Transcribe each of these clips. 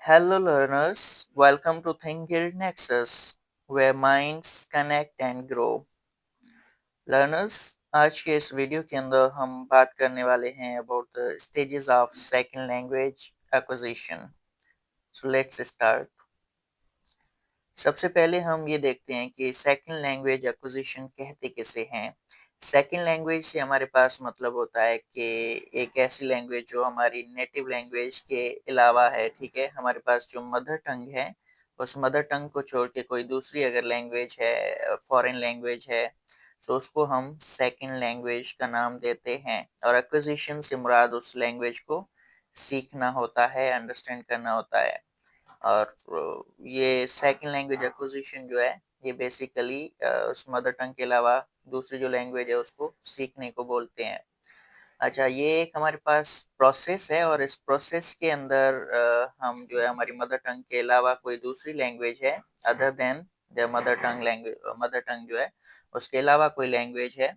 Hello, learners. Welcome to Think Guild Nexus, where minds connect and grow. Learners, आज के इस video के अंदर हम बात करने वाले हैं about the stages of second language acquisition. So let's start. सबसे पहले हम ये देखते हैं कि सेकंड लैंग्वेज एक्विजिशन कहते किसे हैं. सेकंड लैंग्वेज से हमारे पास मतलब होता है कि एक ऐसी लैंग्वेज जो हमारी नेटिव लैंग्वेज के अलावा है. ठीक है, हमारे पास जो मदर टंग है, उस मदर टंग को छोड़ के कोई दूसरी अगर लैंग्वेज है, फॉरेन लैंग्वेज है, तो उसको हम सेकंड लैंग्वेज का नाम देते हैं. और एक्विजिशन से मुराद उस लैंग्वेज को सीखना होता है, अंडरस्टैंड करना होता है. और ये सेकंड लैंग्वेज एक्विजिशन जो है, ये बेसिकली उस मदर टंग के अलावा दूसरी जो लैंग्वेज है उसको सीखने को बोलते हैं. अच्छा, ये एक हमारे पास प्रोसेस है और इस प्रोसेस के अंदर हम जो है हमारी मदर टंग के अलावा कोई दूसरी लैंग्वेज है other than the mother tongue language, mother tongue जो है उसके अलावा कोई लैंग्वेज है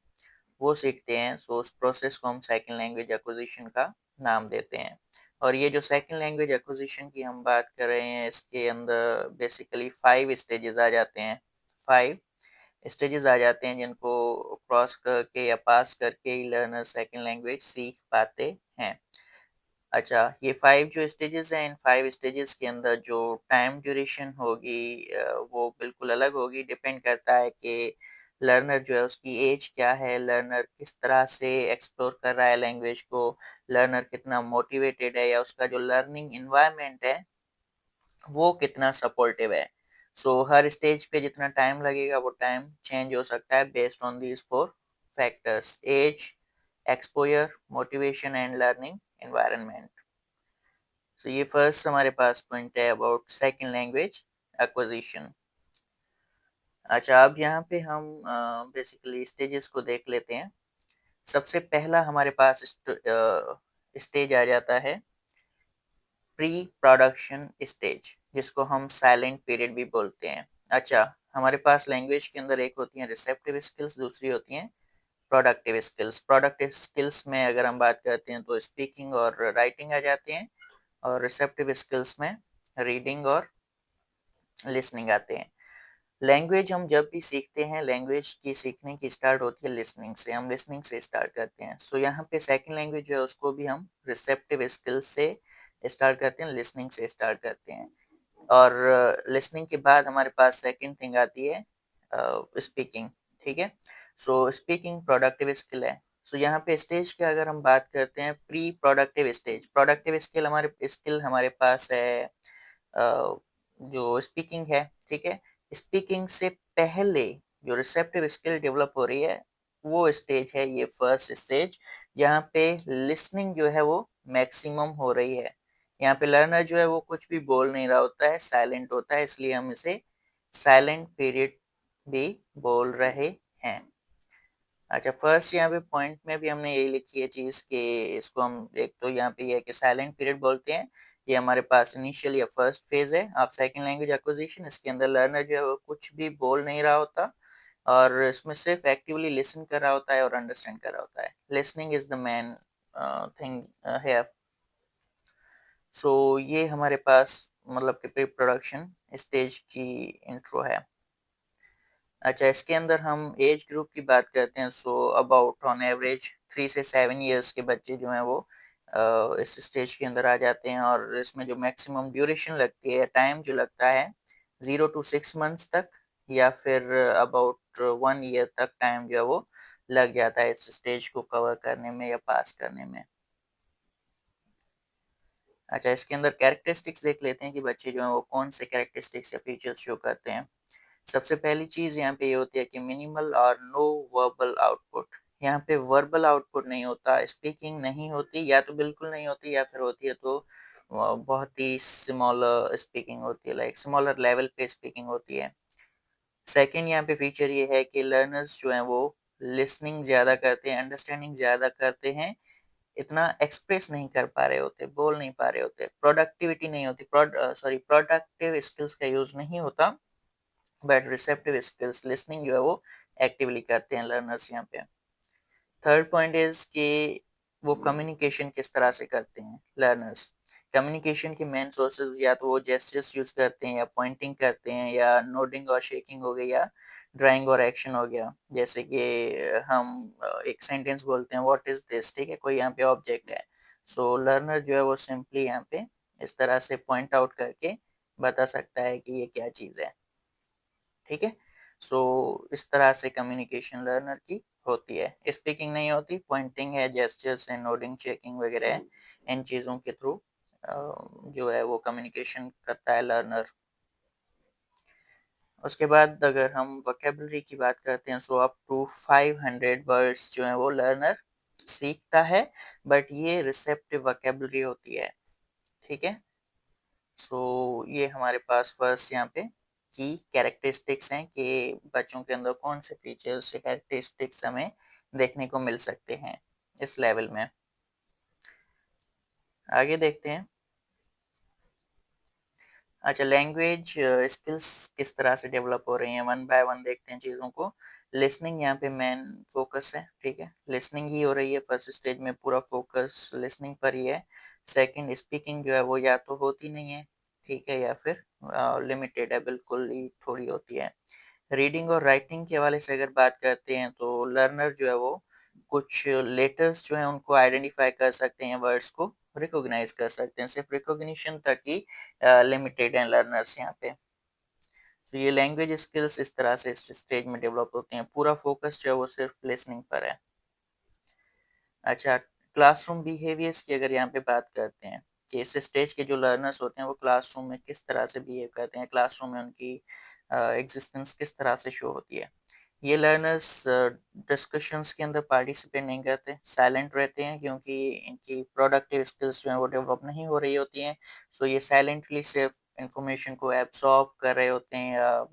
वो सीखते हैं. सो उस प्रोसेस को हम सेकंड लैंग्वेज एक्विजिशन का नाम देते हैं. और ये जो सेकंड लैंग्वेज एक्विजिशन की हम बात कर रहे हैं, इसके अंदर बेसिकली 5 स्टेजेस आ जाते हैं. 5 स्टेजेस आ जाते हैं जिनको क्रॉस करके या पास करके ही लर्नर सेकंड लैंग्वेज सीख पाते हैं. अच्छा, ये 5 जो स्टेजेस हैं, इन 5 स्टेजेस के अंदर जो टाइम ड्यूरेशन होगी वो बिल्कुल अलग होगी. डिपेंड करता है कि लर्नर जो है उसकी एज क्या है, लर्नर किस तरह से एक्सप्लोर कर रहा है लैंग्वेज को, लर्नर कितना मोटिवेटेड है या उसका जो लर्निंग एनवायरनमेंट है वो कितना सपोर्टिव है. सो हर स्टेज पे जितना टाइम लगेगा वो टाइम चेंज हो सकता है based on these 4 factors: age, exposure, motivation and learning environment. So ये फर्स्ट हमारे पास पॉइंट है अबाउट सेकंड लैंग्वेज एक्विजिशन. अच्छा, अब यहाँ पे हम बेसिकली स्टेजेस को देख लेते हैं. सबसे पहला हमारे पास स्टेज आ जाता है प्री प्रोडक्शन स्टेज, जिसको हम साइलेंट पीरियड भी बोलते हैं. अच्छा, हमारे पास लैंग्वेज के अंदर एक होती है रिसेप्टिव स्किल्स, दूसरी होती हैं प्रोडक्टिव स्किल्स. प्रोडक्टिव स्किल्स में अगर हम बात करते हैं तो स्पीकिंग और राइटिंग आ जाते हैं, और रिसेप्टिव स्किल्स में रीडिंग और लिसनिंग आते हैं. लैंग्वेज हम जब भी सीखते हैं, लैंग्वेज की सीखने की स्टार्ट होती है लिसनिंग से. हम लिसनिंग से स्टार्ट करते हैं. सो यहाँ पे सेकंड लैंग्वेज जो है उसको भी हम रिसेप्टिव स्किल्स से स्टार्ट करते हैं, लिसनिंग से स्टार्ट करते हैं. और लिसनिंग के बाद हमारे पास सेकंड थिंग आती है स्पीकिंग. ठीक है, सो स्पीकिंग प्रोडक्टिव स्किल है. सो यहाँ पे स्टेज की अगर हम बात करते हैं, pre productive stage. Productive skill हमारे पास है जो स्पीकिंग है. ठीक है, स्पीकिंग से पहले जो रिसेप्टिव स्किल डेवलप हो रही है वो स्टेज है ये फर्स्ट स्टेज, जहाँ पे लिसनिंग जो है वो मैक्सिमम हो रही है. यहाँ पे लर्नर जो है वो कुछ भी बोल नहीं रहा होता है, साइलेंट होता है, इसलिए हम इसे साइलेंट पीरियड भी बोल रहे हैं. अच्छा, फर्स्ट यहाँ पे पॉइंट में भी हमने यही लिखी है चीज़ कि इसको हम एक तो यहाँ पे ये है कि साइलेंट पीरियड बोलते हैं. ये हमारे पास इनिशियल या फर्स्ट फेज है ऑफ सेकंड लैंग्वेज एक्विजिशन. इसके अंदर लर्नर जो है वो कुछ भी बोल नहीं रहा होता और इसमें सिर्फ एक्टिवली लिसन कर रहा होता है और अंडरस्टैंड कर रहा होता है. Listening is the main thing है. सो ये हमारे पास मतलब कि प्री प्रोडक्शन स्टेज की इंट्रो है. अच्छा, इसके अंदर हम एज ग्रुप की बात करते हैं. सो अबाउट ऑन एवरेज 3 से 7 इयर्स के बच्चे जो हैं वो इस स्टेज के अंदर आ जाते हैं. और इसमें जो मैक्सिमम ड्यूरेशन लगती है, टाइम जो लगता है 0 to 6 मंथ्स तक, या फिर अबाउट 1 ईयर तक टाइम जो है वो लग जाता है इस स्टेज को कवर करने में या पास करने में. अच्छा, इसके अंदर कैरेक्टरिस्टिक्स देख लेते हैं कि बच्चे जो हैं वो कौन से कैरेक्टरिस्टिक्स या फीचर्स शो करते हैं. सबसे पहली चीज़ यहाँ पे ये होती है कि मिनिमल और नो वर्बल आउटपुट. यहाँ पे वर्बल आउटपुट नहीं होता, स्पीकिंग नहीं होती, या तो बिल्कुल नहीं होती या फिर होती है तो बहुत ही स्मॉलर स्पीकिंग होती है, लाइक स्मॉलर लेवल पे स्पीकिंग होती है. सेकंड यहाँ पे फीचर ये है कि लर्नर्स जो हैं वो लिसनिंग ज़्यादा करते हैं, अंडरस्टैंडिंग ज़्यादा करते हैं, इतना एक्सप्रेस नहीं कर पा रहे होते, बोल नहीं पा रहे होते, प्रोडक्टिविटी नहीं होती, प्रोडक्टिव स्किल्स का यूज़ नहीं होता, बट रिसेप्टिव स्किल्स लिसनिंग जो है वो एक्टिवली करते हैं लर्नर्स यहाँ पे. थर्ड पॉइंट इज कि वो कम्युनिकेशन किस तरह से करते हैं लर्नर्स. कम्युनिकेशन के मेन सोर्सेज या तो वो जेस्चर्स यूज करते हैं या पॉइंटिंग करते हैं या नोडिंग और शेकिंग हो गई या ड्राइंग और एक्शन हो गया। जैसे कि हम एक सेंटेंस बोलते हैं व्हाट इज दिस, ठीक है, कोई यहाँ पे ऑब्जेक्ट है, सो लर्नर जो है वो सिंपली यहाँ पे इस तरह से पॉइंट आउट करके बता सकता है कि ये क्या चीज़ है, ठीक है। सो इस तरह से कम्युनिकेशन लर्नर की होती है, स्पीकिंग नहीं होती, पॉइंटिंग है, जेस्चर्स है, नोडिंग, चेकिंग वगैरह है, इन चीज़ों के थ्रू जो है वो कम्युनिकेशन करता है लर्नर। उसके बाद अगर हम वोकेबलरी की बात करते हैं, सो अप टू 500 वर्ड्स जो है वो लर्नर सीखता है, बट ये रिसेप्टिव वोकेबलरी होती है, ठीक है। सो ये हमारे पास फर्स्ट यहाँ पे की कैरेक्टरिस्टिक्स हैं कि बच्चों के अंदर कौन से फीचर्स या कैरेक्टरिस्टिक्स हमें देखने को मिल सकते हैं इस लेवल में। आगे देखते हैं। अच्छा, लैंग्वेज स्किल्स किस तरह से डेवलप हो रही हैं, वन बाय वन देखते हैं चीज़ों को। लिसनिंग यहाँ पे मेन फोकस है, ठीक है, लिसनिंग ही हो रही है फर्स्ट स्टेज में, पूरा फोकस लिसनिंग पर ही है। सेकंड, स्पीकिंग जो है वो या तो होती नहीं है, ठीक है, या फिर लिमिटेड है, बिल्कुल ही थोड़ी होती है। रीडिंग और राइटिंग के हवाले से अगर बात करते हैं तो लर्नर जो है वो कुछ लेटर्स जो हैं उनको आइडेंटिफाई कर सकते हैं, वर्ड्स को रिकॉग्नाइज कर सकते हैं, सिर्फ रिकॉग्निशन तक ही लिमिटेड हैं लर्नर्स यहाँ पे। तो ये लैंग्वेज स्किल्स इस तरह से इस स्टेज में डेवलप होते हैं, पूरा फोकस जो है वो सिर्फ लिसनिंग पर है। अच्छा, क्लासरूम बिहेवियर्स की अगर यहाँ पे बात करते हैं कि इस स्टेज के जो लर्नर्स होते हैं वो क्लासरूम में किस तरह से बिहेव करते हैं, क्लासरूम में उनकी एग्जिस्टेंस किस तरह से शो होती है। ये लर्नर्स डिस्कशंस के अंदर पार्टिसिपेट नहीं करते, साइलेंट रहते हैं क्योंकि इनकी प्रोडक्टिव स्किल्स जो हैं वो डेवलप नहीं हो रही होती हैं। सो ये साइलेंटली सिर्फ इंफॉर्मेशन को एब्सॉर्ब कर रहे होते हैं या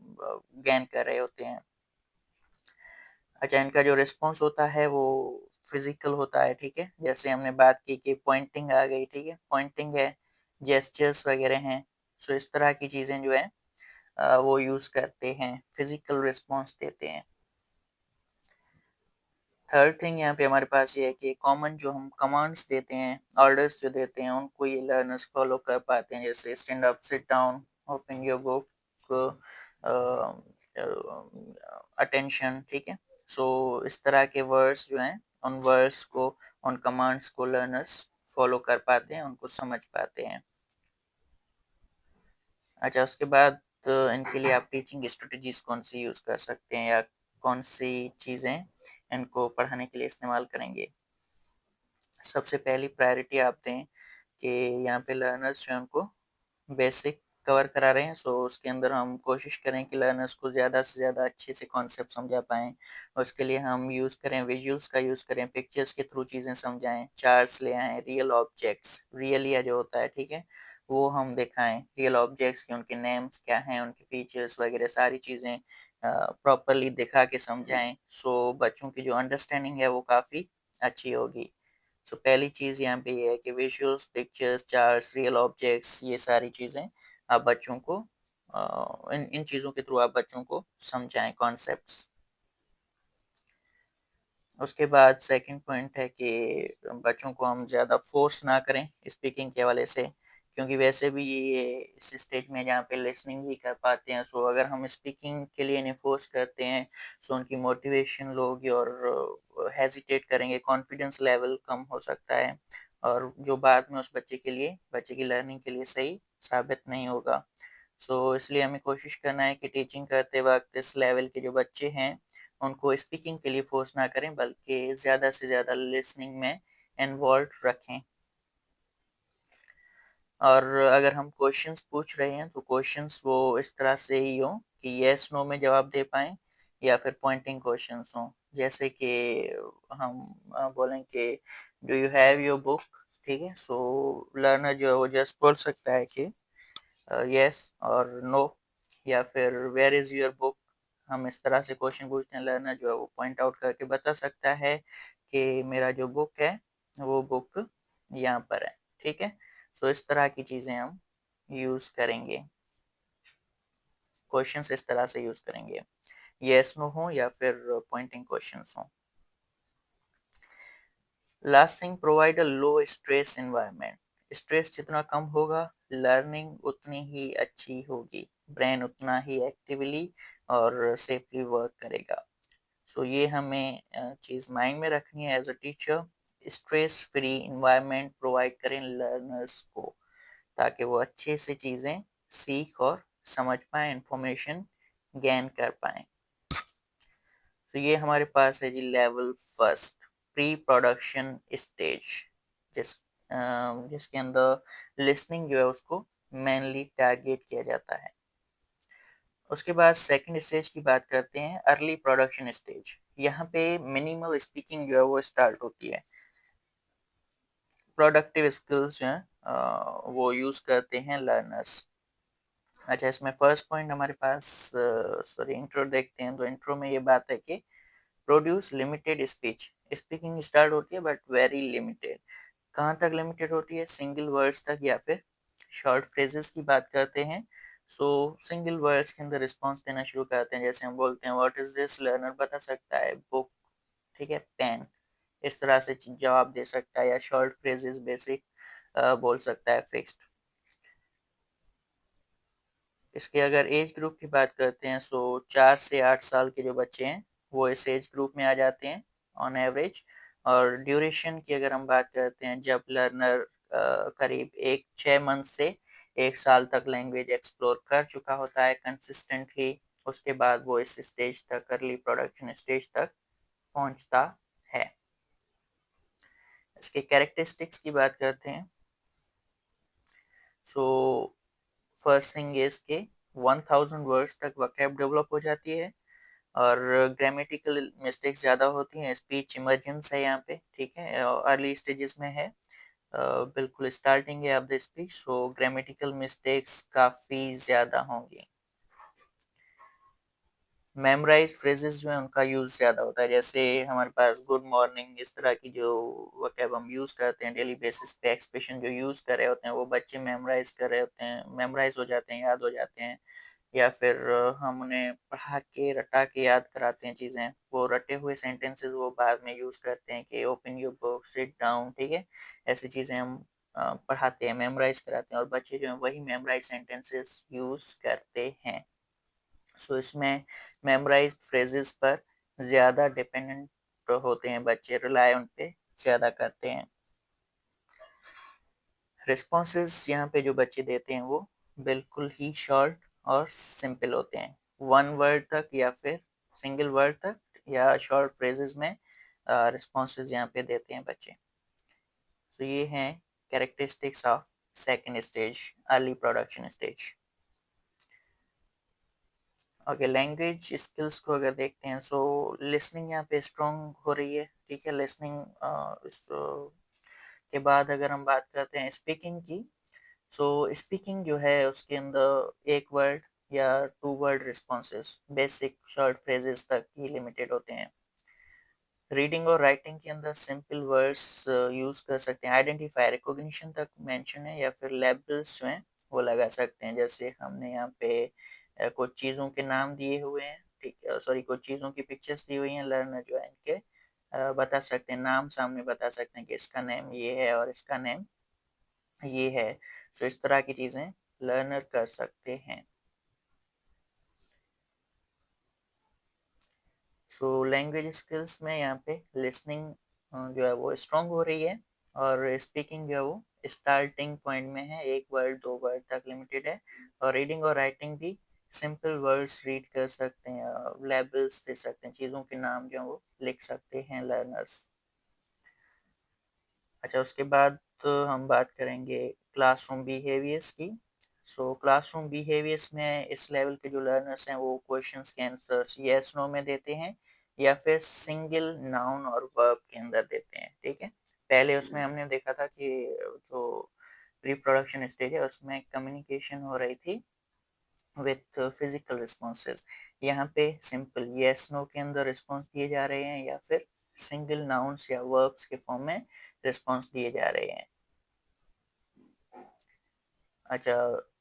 गेन कर रहे होते हैं। अच्छा, इनका जो रिस्पॉन्स होता है वो फिजिकल होता है, ठीक है, जैसे हमने बात की कि पॉइंटिंग आ गई, ठीक है, पॉइंटिंग है, जेस्चर्स वगैरह हैं। सो इस तरह की चीज़ें जो है वो यूज़ करते हैं, फिजिकल रिस्पॉन्स देते हैं। थर्ड थिंग यहाँ पे हमारे पास ये है कि कॉमन जो हम कमांड्स देते हैं, ऑर्डर्स जो देते हैं, उनको ये लर्नर्स फॉलो कर पाते हैं, जैसे stand up, sit down, open your book, attention, ठीक है। सो इस तरह के वर्ड्स जो हैं, उन वर्ड्स को, उन कमांड्स को लर्नर्स फॉलो कर पाते हैं, उनको समझ पाते हैं। अच्छा, उसके बाद इनके लिए आप टीचिंग स्ट्रेटजीज कौन सी यूज़ कर सकते हैं या कौन सी चीज़ें इनको पढ़ाने के लिए इस्तेमाल करेंगे। सबसे पहली प्रायोरिटी आप दें कि यहाँ पे लर्नर्स जो हैं उनको बेसिक कवर करा रहे हैं, सो उसके अंदर हम कोशिश करें कि लर्नर्स को ज़्यादा से ज़्यादा अच्छे से कॉन्सेप्ट समझा पाएँ। उसके लिए हम यूज़ करें, विजुअल्स का यूज़ करें, पिक्चर्स के थ्रू चीज़ें समझाएँ, चार्ट्स ले आएँ, रियल ऑब्जेक्ट्स, रियलिया जो होता है, ठीक है, वो हम दिखाएँ, रियल ऑब्जेक्ट्स के उनके नेम्स क्या हैं, उनके फीचर्स वगैरह सारी चीज़ें प्रॉपर्ली दिखा के समझाएँ, सो बच्चों की जो अंडरस्टैंडिंग है वो काफ़ी अच्छी होगी। सो पहली चीज़ यहाँ पे ये है कि visuals, pictures, charts, real objects, ये सारी चीज़ें आप बच्चों को इन इन चीज़ों के थ्रू आप बच्चों को समझाएँ कॉन्सेप्ट्स। उसके बाद सेकंड पॉइंट है कि बच्चों को हम ज़्यादा फ़ोर्स ना करें स्पीकिंग के हवाले से, क्योंकि वैसे भी ये इस स्टेज में जहाँ पे लिसनिंग भी कर पाते हैं, सो अगर हम स्पीकिंग के लिए इन्हें फ़ोर्स करते हैं, सो उनकी मोटिवेशन लो होगी और हेजिटेट करेंगे, कॉन्फिडेंस लेवल कम हो सकता है और जो बाद में उस बच्चे के लिए, बच्चे की लर्निंग के लिए सही साबित नहीं होगा। सो इसलिए हमें कोशिश करना है कि टीचिंग करते वक़्त इस लेवल के जो बच्चे हैं, उनको स्पीकिंग के लिए फ़ोर्स ना करें, बल्कि ज़्यादा से ज़्यादा लिसनिंग में इन्वॉल्व रखें। और अगर हम क्वेश्चंस पूछ रहे हैं, तो क्वेश्चंस वो इस तरह से ही हों कि येस नो में जवाब दे पाएँ या फिर पॉइंटिंग क्वेश्चंस हों। जैसे कि हम बोलें कि do you have your book? ठीक है? सो लर्नर जो है वो जस्ट बोल सकता है कि येस और नो, या फिर वेयर इज़ योर बुक? हम इस तरह से क्वेश्चन पूछते हैं, लर्नर जो है वो पॉइंट आउट करके बता सकता है कि मेरा जो बुक है, वो बुक यहाँ पर है। ठीक है? सो इस तरह की चीज़ें हम यूज़ करेंगे, क्वेश्चंस इस तरह से यूज़ करेंगे, येस नो हो या फिर पॉइंटिंग क्वेश्चंस हों। Last thing, provide a low stress environment. Stress जितना कम होगा, लर्निंग उतनी ही अच्छी होगी, ब्रेन उतना ही एक्टिवली और सेफली वर्क करेगा। सो ये हमें चीज़ माइंड में रखनी है as a teacher. Stress free environment provide करें लर्नर्स को, ताकि वो अच्छे से चीज़ें सीख और समझ पाएँ, इंफॉर्मेशन गेन कर पाएँ। तो ये हमारे पास है जी level first, pre production stage, जिस जिसके अंदर लिसनिंग जो है उसको मेनली टारगेट किया जाता है। उसके बाद सेकंड स्टेज की बात करते हैं, अर्ली प्रोडक्शन स्टेज। यहाँ पे मिनिमल स्पीकिंग जो है वो स्टार्ट होती है। प्रोडक्टिव स्किल्स जो हैं वो यूज़ करते हैं लर्नर्स। अच्छा, इसमें फर्स्ट पॉइंट हमारे पास इंट्रो देखते हैं। तो इंट्रो में ये बात है कि produce limited speech. Speaking start होती है बट वेरी लिमिटेड। कहाँ तक लिमिटेड होती है? सिंगल वर्ड्स तक या फिर शॉर्ट फ्रेजेस की बात करते हैं। सो सिंगल वर्ड्स के अंदर रिस्पॉन्स देना शुरू करते हैं। जैसे हम बोलते हैं व्हाट इज दिस, लर्नर बता सकता है बुक, ठीक है, पेन, इस तरह से जवाब दे सकता है। या शॉर्ट फ्रेजेस बेसिक बोल सकता है, फिक्स्ड। इसके अगर एज ग्रुप की बात करते हैं, सो 4 से 8 साल के जो बच्चे हैं वो इस एज ग्रुप में आ जाते हैं ऑन एवरेज। और ड्यूरेशन की अगर हम बात करते हैं, जब लर्नर करीब 6 मंथ से 1 साल तक लैंग्वेज एक्सप्लोर कर चुका होता है कंसिस्टेंटली, उसके बाद वो इस स्टेज तक, अर्ली प्रोडक्शन स्टेज तक पहुंचता है। इसके कैरेक्टरिस्टिक्स की बात करते हैं। सो फर्स्ट थिंग इज के 1000 वर्ड्स तक वोकैब डेवलप हो जाती है और ग्रामेटिकल मिस्टेक्स ज़्यादा होती हैं। स्पीच इमर्जेंस है यहाँ पे, ठीक है, अर्ली स्टेजेस में है, बिल्कुल स्टार्टिंग है of the speech. So grammatical mistakes काफ़ी ज़्यादा होंगी। मेमोराइज फ्रेजेस जो है उनका यूज़ ज़्यादा होता है। जैसे हमारे पास गुड मॉर्निंग, इस तरह की जो वर्ब हम यूज़ करते हैं डेली बेसिस पे, एक्सप्रेशन जो यूज़ कर रहे होते हैं वो बच्चे मेमोराइज कर रहे होते हैं, मेमोराइज हो जाते हैं, याद हो जाते हैं। या फिर हम उन्हें पढ़ा के रटा के याद कराते हैं चीज़ें। वो रटे हुए सेंटेंसेस वो बाद में यूज़ करते हैं कि open your book, sit down, ठीक है। ऐसी चीज़ें हम पढ़ाते हैं, मेमोराइज कराते हैं और बच्चे जो हैं वही मेमोराइज सेंटेंसेस यूज़ करते हैं। सो इसमें मेमोराइज्ड फ्रेजेस पर ज़्यादा डिपेंडेंट होते हैं बच्चे, रिलाय उन पे ज़्यादा करते हैं। रिस्पॉन्सेस यहाँ पे जो बच्चे देते हैं वो बिल्कुल ही शॉर्ट और सिंपल होते हैं। 1 वर्ड तक या फिर सिंगल वर्ड तक या शॉर्ट फ्रेजेस में रिस्पॉन्सेस यहाँ पे देते हैं बच्चे। तो ये हैं characteristics of second stage, early production stage. Okay, language skills को अगर देखते हैं, सो लिसनिंग यहाँ पे स्ट्रॉन्ग हो रही है, ठीक है। लिसनिंग के बाद अगर हम बात करते हैं स्पीकिंग की, सो स्पीकिंग जो है उसके अंदर 1 वर्ड या 2 word responses, basic short phrases तक ही लिमिटेड होते हैं। रीडिंग और राइटिंग के अंदर सिंपल वर्ड्स यूज़ कर सकते हैं। आइडेंटिफाई, रिकॉग्निशन तक मेंशन है या फिर लेबल्स जो हैं वो लगा सकते हैं। जैसे हमने यहाँ पे कुछ चीज़ों के नाम दिए हुए हैं, ठीक है, सॉरी, कुछ चीज़ों की पिक्चर्स दी हुई हैं। लर्नर जो है इनके बता सकते हैं, नाम सामने बता सकते हैं कि इसका नेम ये है और इसका नेम ये है। सो इस तरह की चीज़ें लर्नर कर सकते हैं। सो लैंग्वेज स्किल्स में यहाँ पे लिसनिंग जो है वो स्ट्रॉन्ग हो रही है और स्पीकिंग जो है वो स्टार्टिंग पॉइंट में है, 1 वर्ड 2 वर्ड तक लिमिटेड है। और रीडिंग और राइटिंग भी सिंपल वर्ड्स रीड कर सकते हैं, लेबल्स दे सकते हैं, चीज़ों के नाम जो है वो लिख सकते हैं लर्नर्स। अच्छा, उसके बाद तो हम बात करेंगे क्लासरूम बिहेवियर्स की। सो क्लासरूम बिहेवियर्स में इस लेवल के जो लर्नर्स हैं वो क्वेश्चंस के आंसर्स यस नो में देते हैं या फिर सिंगल नाउन और वर्ब के अंदर देते हैं, ठीक है। पहले उसमें हमने देखा था कि जो रिप्रोडक्शन स्टेज है उसमें कम्युनिकेशन हो रही थी विथ फिजिकल रिस्पॉन्सेज। यहाँ पे सिंपल यस नो के अंदर रिस्पॉन्स दिए जा रहे हैं या फिर सिंगल नाउन्स या वर्ब्स के फॉर्म में रिस्पॉन्स दिए जा रहे हैं। अच्छा,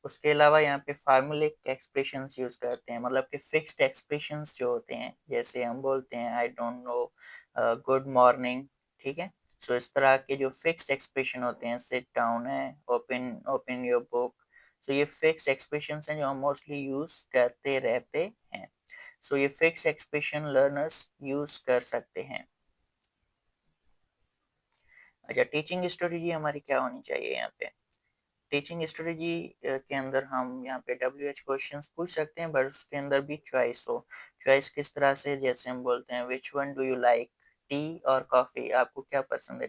उसके अलावा यहाँ पे फार्मूलिक एक्सप्रेशंस यूज करते हैं, मतलब कि फिक्स्ड एक्सप्रेशंस जो होते हैं। जैसे हम बोलते हैं I don't know, good morning, ठीक है। सो इस तरह के जो फिक्स्ड एक्सप्रेशन होते हैं, सिट डाउन है, ओपन ओपन योर बुक, सो ये फिक्स्ड एक्सप्रेशंस हैं जो हम मोस्टली यूज करते रहते हैं। सो ये फिक्स्ड एक्सप्रेशन लर्नर्स यूज कर सकते हैं। अच्छा, टीचिंग स्ट्रेटजी हमारी क्या होनी चाहिए यहाँ पे? टीचिंग स्ट्रेटजी के अंदर हम यहाँ पे WH क्वेश्चंस पूछ सकते हैं, बट उसके अंदर भी चॉइस हो। चॉइस किस तरह से? जैसे हम बोलते हैं विच one do you like, tea और कॉफ़ी, आपको क्या पसंद है?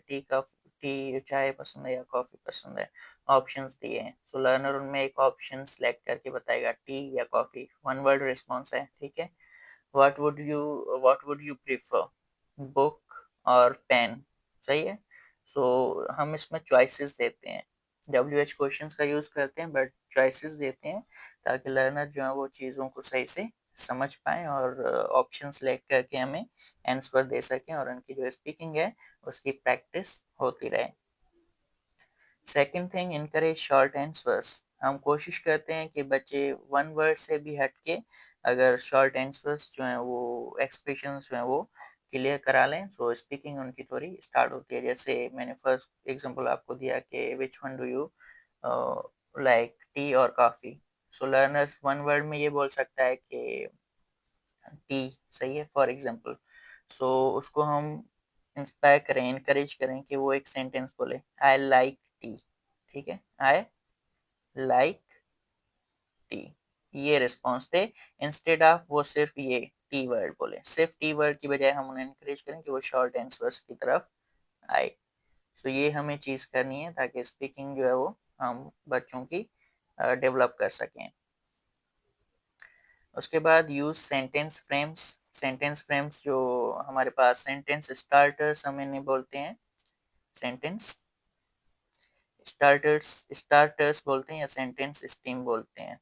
टी चाय पसंद है या कॉफ़ी पसंद है? ऑप्शंस दिए हैं, सो लर्नर उनमें एक ऑप्शन सेलेक्ट करके बताएगा टी या कॉफ़ी। वन वर्ड रिस्पॉन्स है, ठीक है। What would you prefer, book और पेन? सही है। सो हम इसमें चॉइसेस देते हैं, WH क्वेश्चंस का यूज करते हैं बट चॉइसेस देते हैं ताकि लर्नर जो है वो चीज़ों को सही से समझ पाए और ऑप्शन सेलेक्ट करके हमें आंसर दे सकें और उनकी जो स्पीकिंग है उसकी प्रैक्टिस होती रहे। Second thing, encourage short answers. हम कोशिश करते हैं कि बच्चे वन वर्ड से भी हटके अगर शॉर्ट आंसर्स जो हैं वो एक्सप्रेशंस जो हैं वो क्लियर करा लें, सो स्पीकिंग उनकी थोड़ी स्टार्ट होती है। जैसे मैंने फर्स्ट एग्जांपल आपको दिया कि which one do you like, tea और coffee. So learners one word में ये बोल सकता है कि टी, सही है फॉर एग्जांपल। सो उसको हम इंस्पायर करें, इनकरेज करें कि वो एक सेंटेंस बोले, आई लाइक टी, ठीक है, आई लाइक टी, ये रिस्पॉन्स दे। इंस्टेड ऑफ वो सिर्फ ये टी वर्ड बोले, सिर्फ टी वर्ड की बजाय हम उन्हें इनकरेज करें कि वो शॉर्ट आंसर्स की तरफ आए। सो ये हमें चीज़ करनी है ताकि स्पीकिंग जो है वो हम बच्चों की डेवलप कर सकें। उसके बाद use sentence frames. Sentence frames जो हमारे पास सेंटेंस स्टार्टर्स हम इन्हें बोलते हैं, सेंटेंस स्टार्टर्स बोलते हैं या सेंटेंस स्टीम बोलते हैं।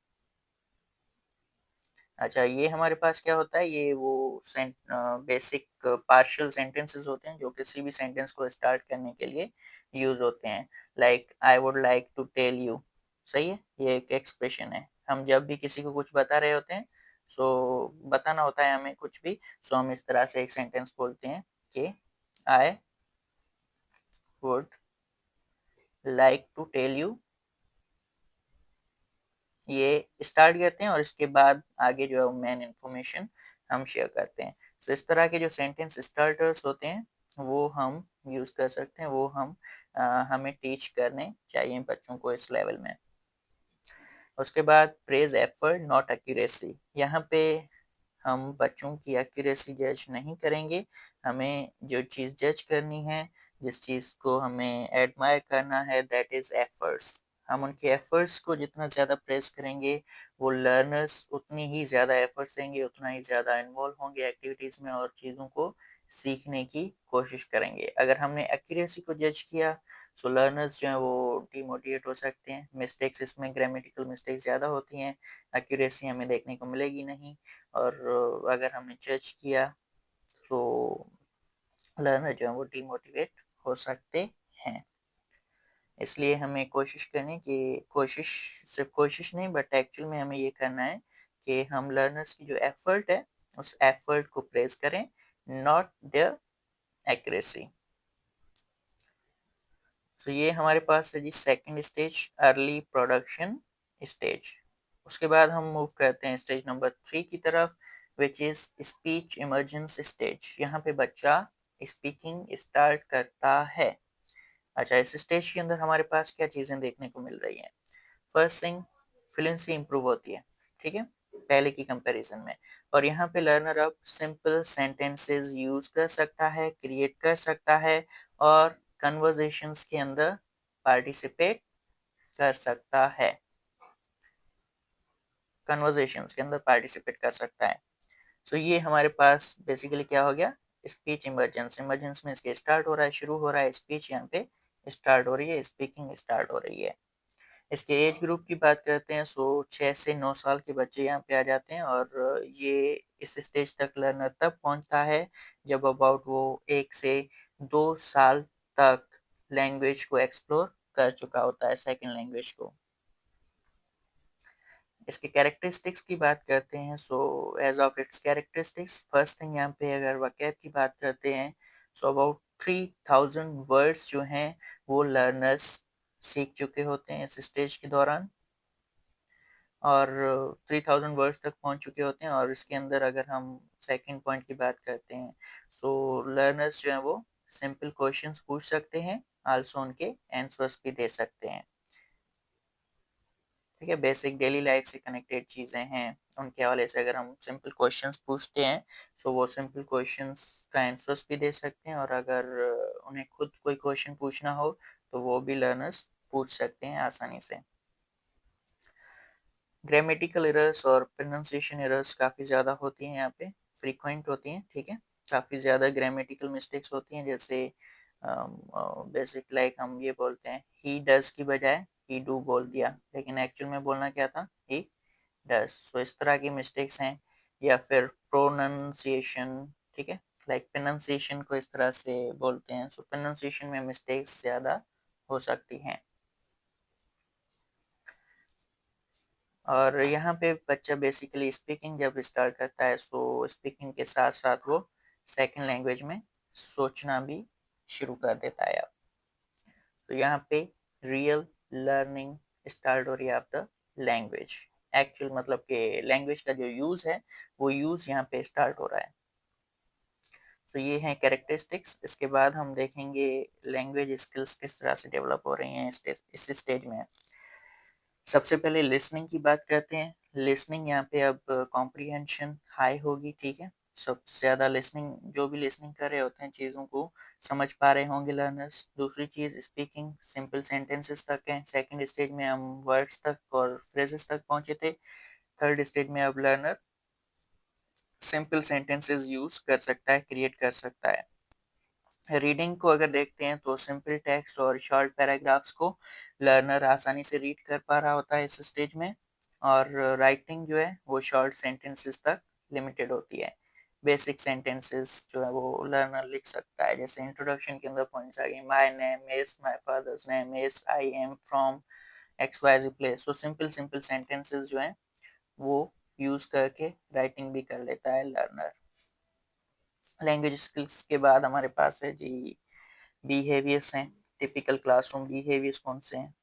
अच्छा, ये हमारे पास क्या होता है, ये वो बेसिक पार्शियल सेंटेंसेस होते हैं जो किसी भी सेंटेंस को स्टार्ट करने के लिए यूज होते हैं। Like I would like to tell you, सही है, ये एक एक्सप्रेशन है। हम जब भी किसी को कुछ बता रहे होते हैं, सो बताना होता है हमें कुछ भी, सो हम इस तरह से एक सेंटेंस बोलते हैं कि I would like to tell you, ये स्टार्ट करते हैं और इसके बाद आगे जो है मेन इंफॉर्मेशन हम शेयर करते हैं। सो इस तरह के जो सेंटेंस स्टार्टर्स होते हैं वो हम यूज कर सकते हैं, वो हमें टीच करने चाहिए बच्चों को इस लेवल में। उसके बाद प्रेज एफर्ट नॉट एक्यूरेसी। यहाँ पे हम बच्चों की एक्यूरेसी जज नहीं करेंगे, हमें जो चीज़ जज करनी है, जिस चीज़ को हमें एडमायर करना है, दैट इज़ एफर्ट्स। हम उनके एफर्ट्स को जितना ज़्यादा प्रेस करेंगे, वो लर्नर्स उतनी ही ज़्यादा एफर्ट्स देंगे, उतना ही ज़्यादा इन्वॉल्व होंगे एक्टिविटीज़ में और चीज़ों को सीखने की कोशिश करेंगे। अगर हमने एक्यूरेसी को जज किया, सो लर्नर्स जो हैं वो डिमोटिवेट हो सकते हैं। मिस्टेक्स इसमें ग्रामेटिकल मिस्टेक्स ज़्यादा होती हैं, एक्यूरेसी हमें देखने को मिलेगी नहीं। और अगर हमने जज किया तो लर्नर जो है वो डिमोटिवेट हो सकते हैं। इसलिए हमें कोशिश करनी कि कोशिश, सिर्फ कोशिश नहीं बट एक्चुअल में हमें ये करना है कि हम लर्नर्स की जो एफर्ट है उस एफर्ट को प्रेज करें, नॉट देयर एक्यूरेसी। तो ये हमारे पास है जी second stage, early production stage. उसके बाद हम मूव करते हैं स्टेज नंबर 3 की तरफ, which is speech emergence stage. यहाँ पे बच्चा स्पीकिंग स्टार्ट करता है। अच्छा, इस स्टेज के अंदर हमारे पास क्या चीज़ें देखने को मिल रही हैं? फर्स्ट थिंग, फ्लुएंसी इंप्रूव होती है, ठीक है, पहले की कंपैरिजन में। और यहाँ पे लर्नर अब सिंपल सेंटेंसेस यूज कर सकता है, क्रिएट कर सकता है और कन्वर्सेशंस के अंदर पार्टिसिपेट कर सकता है, कन्वर्सेशंस के अंदर पार्टिसिपेट कर सकता है। सो ये हमारे पास बेसिकली क्या हो गया, स्पीच इमर्जेंस। इमर्जेंस में इसके स्टार्ट हो रहा है, शुरू हो रहा है, स्पीच यहाँ पे स्टार्ट हो रही है, स्पीकिंग स्टार्ट हो रही है। इसके एज ग्रुप की बात करते हैं, सो 6 से 9 साल के बच्चे यहाँ पे आ जाते हैं और ये इस स्टेज तक लर्नर तब पहुँचता है जब अबाउट वो 1 से 2 साल तक लैंग्वेज को एक्सप्लोर कर चुका होता है, सेकंड लैंग्वेज को। इसके कैरेक्टरिस्टिक्स की बात करते हैं, so as of its characteristics, first thing यहाँ पे अगर वकैब की बात करते हैं, सो अबाउट 3000 वर्ड्स जो हैं वो लर्नर्स सीख चुके होते हैं इस स्टेज के दौरान, और 3000 वर्ड्स तक पहुंच चुके होते हैं। और इसके अंदर अगर हम सेकंड पॉइंट की बात करते हैं, सो लर्नर्स जो हैं वो सिंपल क्वेश्चंस पूछ सकते हैं, आल्सो उनके आंसर्स भी दे सकते हैं। ठीक है, बेसिक डेली लाइफ से कनेक्टेड चीज़ें हैं, उनके हवाले से अगर हम सिंपल क्वेश्चंस पूछते हैं, सो वो सिंपल क्वेश्चंस का आंसर्स भी दे सकते हैं, और अगर उन्हें खुद कोई क्वेश्चन पूछना हो तो वो भी लर्नर्स पूछ सकते हैं आसानी से। ग्रामेटिकल एरर्स और प्रोनाउंसिएशन एरर्स काफ़ी ज़्यादा होती हैं यहाँ पे, फ्रीक्वेंट होती हैं। ठीक है, काफ़ी ज़्यादा ग्रामेटिकल मिस्टेक्स होती हैं, जैसे बेसिक लाइक हम ये बोलते हैं ही डज की बजाय ही डू बोल दिया, लेकिन एक्चुअल में बोलना क्या था, ही डज। सो इस तरह की मिस्टेक्स हैं। या फिर प्रोनाउंसिएशन, ठीक है, लाइक प्रोनाउंसिएशन को इस तरह से बोलते हैं, सो प्रोनाउंसिएशन में मिस्टेक्स ज़्यादा हो सकती हैं। और यहाँ पे बच्चा बेसिकली स्पीकिंग जब स्टार्ट करता है, सो स्पीकिंग के साथ साथ वो सेकंड लैंग्वेज में सोचना भी शुरू कर देता है। अब तो यहाँ पे रियल लर्निंग स्टार्ट हो रही है आपका लैंग्वेज, एक्चुअल मतलब कि लैंग्वेज का जो यूज़ है वो यूज़ यहाँ पे स्टार्ट हो रहा है। तो ये हैं कैरेक्टरिस्टिक्स। इसके बाद हम देखेंगे लैंग्वेज स्किल्स किस तरह से डेवलप हो रही हैं इस स्टेज में। सबसे पहले लिसनिंग की बात करते हैं। लिसनिंग यहाँ पे अब कॉम्प्रिहेंशन हाई होगी। ठीक है, सबसे ज़्यादा लिसनिंग, जो भी लिसनिंग कर रहे होते हैं चीज़ों को समझ पा रहे होंगे लर्नर्स। दूसरी चीज़ स्पीकिंग सिंपल सेंटेंसेस तक है। सेकंड स्टेज में हम वर्ड्स तक और फ्रेजेस तक पहुंचे थे। थर्ड स्टेज में अब लर्नर सिंपल सेंटेंसेस यूज कर सकता है, क्रिएट कर सकता है। रीडिंग को अगर देखते हैं तो सिंपल टेक्स्ट और शॉर्ट पैराग्राफ्स को लर्नर आसानी से रीड कर पा रहा होता है इस स्टेज में। और राइटिंग जो है वो शॉर्ट सेंटेंसेस तक लिमिटेड होती है। बेसिक सेंटेंसेस जो है वो लर्नर लिख सकता है, जैसे इंट्रोडक्शन के अंदर पॉइंट्स आ गए, my name is, my father's name is, I am from X Y Z place. So simple simple sentences जो हैं वो यूज करके राइटिंग भी कर लेता है लर्नर। लैंग्वेज स्किल्स के बाद हमारे पास है जी बिहेवियर्स हैं। टिपिकल क्लासरूम बिहेवियर्स कौन से हैं?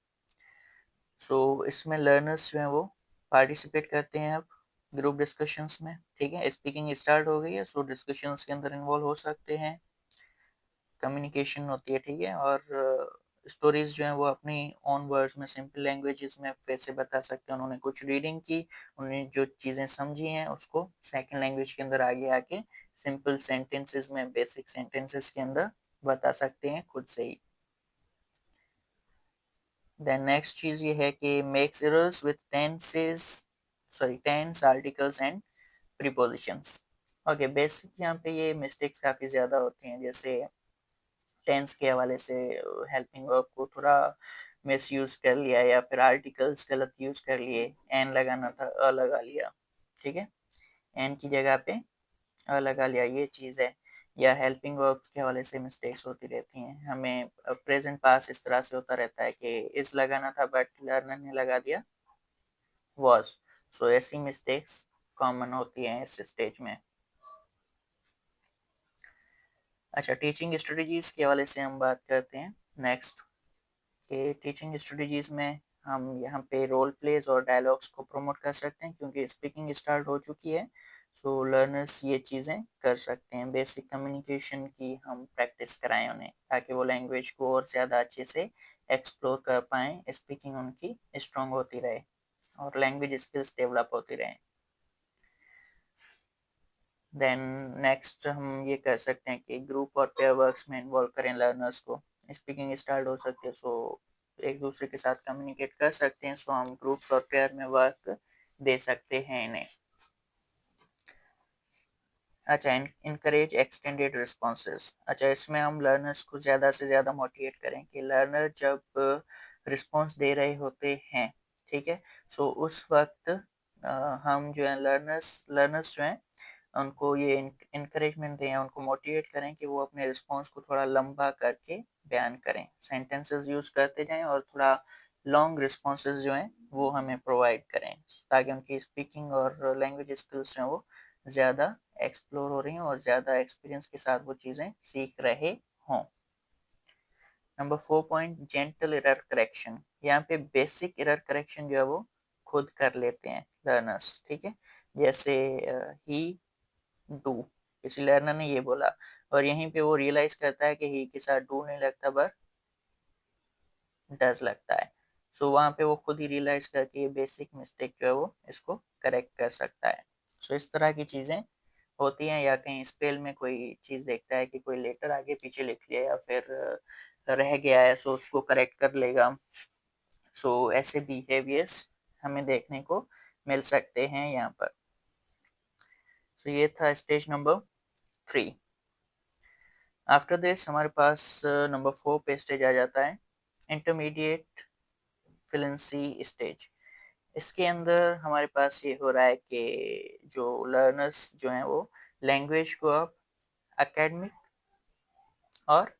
सो इसमें लर्नर्स जो हैं वो पार्टिसिपेट करते हैं अब ग्रुप डिस्कशंस में। ठीक है, स्पीकिंग स्टार्ट हो गई है, सो डिस्कशंस के अंदर इन्वॉल्व हो सकते हैं, कम्युनिकेशन होती है। ठीक है, और स्टोरीज जो हैं वो अपनी ओन वर्ड्स में सिंपल लैंग्वेजेस में फिर से बता सकते हैं। उन्होंने कुछ रीडिंग की, उन्होंने जो चीज़ें समझी हैं उसको सेकंड लैंग्वेज के अंदर आगे आके सिंपल सेंटेंसेस में, बेसिक सेंटेंसेस के अंदर बता सकते हैं खुद से ही। देन नेक्स्ट चीज़ ये है कि makes errors with tenses, sorry tense, articles and prepositions. Okay, basic यहाँ पे ये मिस्टेक्स काफ़ी ज़्यादा होती हैं, जैसे टेंस के हवाले से हेल्पिंग वर्ब को थोड़ा मिस यूज़ कर लिया, या फिर आर्टिकल्स गलत यूज़ कर लिए, एन लगाना था अ लगा लिया। ठीक है, एन की जगह पे अ लगा लिया, ये चीज़ है। या हेल्पिंग वर्ब्स के हवाले से मिस्टेक्स होती रहती हैं। हमें प्रेजेंट पास इस तरह से होता रहता है कि इज़ लगाना था बट लर्नर ने लगा दिया वॉज। सो ऐसी मिस्टेक्स कॉमन होती हैं इस स्टेज में। अच्छा, टीचिंग स्ट्रेटजीज़ के हवाले से हम बात करते हैं नेक्स्ट। के टीचिंग स्ट्रेटजीज़ में हम यहाँ पे रोल प्लेज और डायलॉग्स को प्रमोट कर सकते हैं, क्योंकि स्पीकिंग स्टार्ट हो चुकी है। सो लर्नर्स ये चीज़ें कर सकते हैं। बेसिक कम्युनिकेशन की हम प्रैक्टिस कराएं उन्हें, ताकि वो लैंग्वेज को और ज़्यादा अच्छे से एक्सप्लोर कर पाएँ, स्पीकिंग उनकी स्ट्रॉन्ग होती रहे और लैंग्वेज स्किल्स डेवलप होती रहें। देन नेक्स्ट हम ये कर सकते हैं कि ग्रुप और पेयर वर्क्स में इन्वॉल्व करें लर्नर्स को। स्पीकिंग स्टार्ट हो सकती है, सो एक दूसरे के साथ कम्युनिकेट कर सकते हैं, सो हम ग्रुप्स और पेयर में वर्क दे सकते हैं इन्हें। अच्छा, इनकरेज एक्सटेंडेड रिस्पॉन्सेज। अच्छा, इसमें हम लर्नर्स को ज़्यादा से ज़्यादा मोटिवेट करें कि लर्नर जब रिस्पॉन्स दे रहे होते हैं, ठीक है, सो उस वक्त हम जो है लर्नर्स जो हैं उनको ये इनकरेजमेंट दें, उनको मोटिवेट करें कि वो अपने रिस्पॉन्स को थोड़ा लंबा करके बयान करें, सेंटेंसेस यूज़ करते जाएं और थोड़ा लॉन्ग रिस्पॉन्सेज जो हैं वो हमें प्रोवाइड करें, ताकि उनकी स्पीकिंग और लैंग्वेज स्किल्स जो हैं वो ज़्यादा एक्सप्लोर हो रही हैं और ज़्यादा एक्सपीरियंस के साथ वो चीज़ें सीख रहे हों। Number 4 point gentle error correction, यहाँ पे बेसिक एरर करेक्शन जो है वो खुद कर लेते हैं लर्नर्स, ठीक है। जैसे ही डू, किसी लर्नर ने ये बोला और यहीं पे वो रियलाइज करता है कि ही के साथ डू नहीं लगता पर डज लगता है। सो वहाँ पे वो खुद ही रियलाइज करके ये बेसिक मिस्टेक जो है वो इसको करेक्ट कर सकता है। सो इस तरह की चीज़ें होती हैं, या कहीं स्पेल में कोई चीज़ देखता है कि कोई लेटर आगे पीछे लिख लिया या फिर रह गया है, सो उसको करेक्ट कर लेगा। सो ऐसे बिहेवियर्स हमें देखने को मिल सकते हैं यहाँ पर। सो ये था स्टेज नंबर 3। आफ्टर दिस हमारे पास नंबर 4 पे स्टेज आ जाता है इंटरमीडिएट फ्लुएंसी स्टेज। इसके अंदर हमारे पास ये हो रहा है कि जो लर्नर्स जो हैं वो लैंग्वेज को अब एकेडमिक और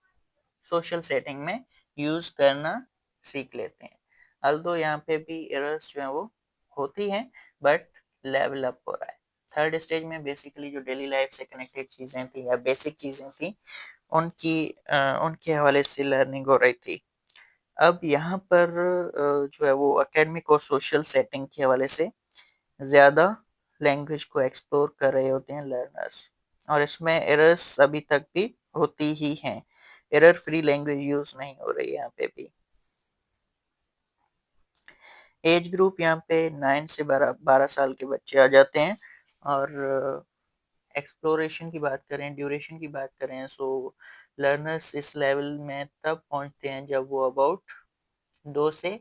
सोशल सेटिंग में यूज़ करना सीख लेते हैं। अल्दो यहाँ पे भी एरर्स जो हैं वो होती हैं, बट लेवल अप हो रहा है। थर्ड स्टेज में बेसिकली जो डेली लाइफ से कनेक्टेड चीज़ें थी या बेसिक चीज़ें थी उनके हवाले से लर्निंग हो रही थी। अब यहाँ पर जो है वो एकेडमिक और सोशल सेटिंग के हवाले से ज़्यादा लैंग्वेज को एक्सप्लोर कर रहे होते हैं लर्नर्स, और इसमें एरर्स अभी तक भी होती ही हैं। एरर फ्री लैंग्वेज यूज़ नहीं हो रही है यहाँ पे भी। एज ग्रुप यहाँ पे 9 से 12 साल के बच्चे आ जाते हैं, और एक्सप्लोरेशन की बात करें, ड्यूरेशन की बात करें, सो लर्नर्स इस लेवल में तब पहुँचते हैं जब वो अबाउट 2 से